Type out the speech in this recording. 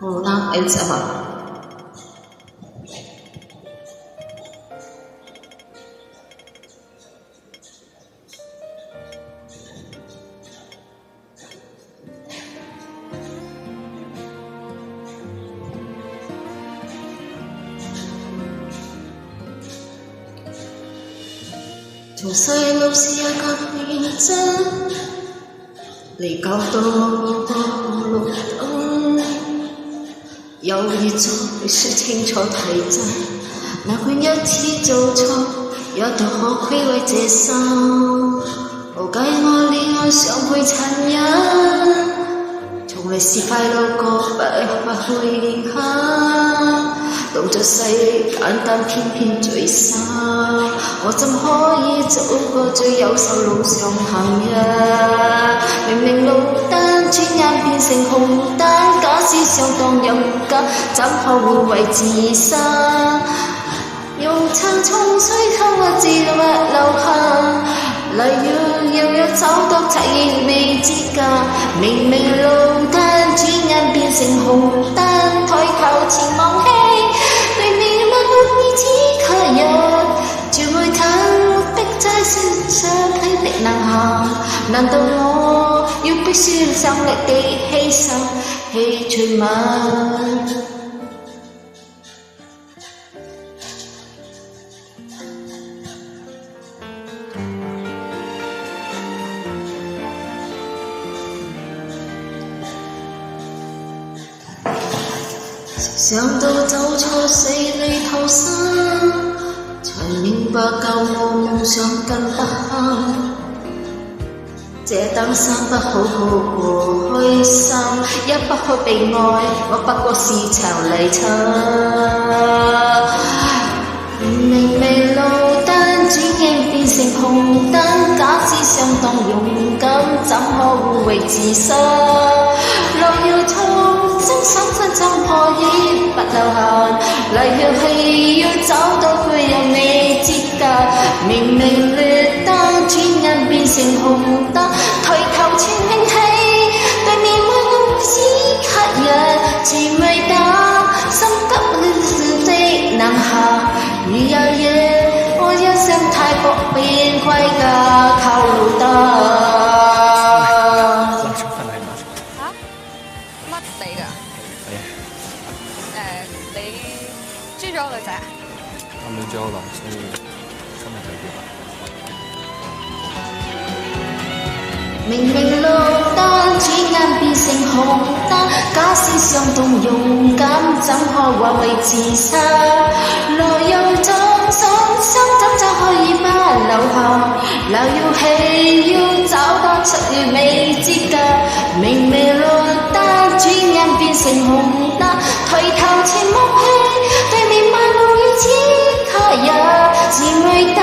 好啦，It's about。從細路時有個認真，你教導我綠燈，有意再說清楚題真，哪管一次做錯，也都可虧為這生，無解我戀愛相配殘忍，從來是快樂過不會憐恨。到咗世簡單偏偏最深，我怎可以做個最優秀路上行人？明明路燈轉眼變成紅燈，假使相當勇敢，怎可換為自身？用殘沖水溝我自律流行，例如要找到察言未知㗎。明明路燈轉眼變成紅燈，抬頭前望起。絕會等逼在身上體力能行，難道我要必須心力地犧牲氣隨吻？想到走錯死裏逃生，才明白救我夢想更不幸，這等生不好好過開心，也不可被愛，我不過是場泥塵。明明路燈轉眼變成紅燈，假使相當勇敢，怎可護衛自身？路要重新想真怎破煙不留痕，例如係要找到佢又未知㗎。明明綠燈轉眼變成紅燈，抬頭前興起，對面愛我此刻人前未到，心急的能行。如有夜我一生太薄變規㗎，靠路燈。追咗個女仔啊？啱啱追咗落，所以今日就叫啦。明明路燈轉眼變成紅燈，假使相當勇敢，怎可還為自身？來又撞上心，怎可以不留下？留要氣要找得出了未知㗎。明明綠燈轉眼變成紅燈，抬頭前望起，對面馬路要此刻日是未到。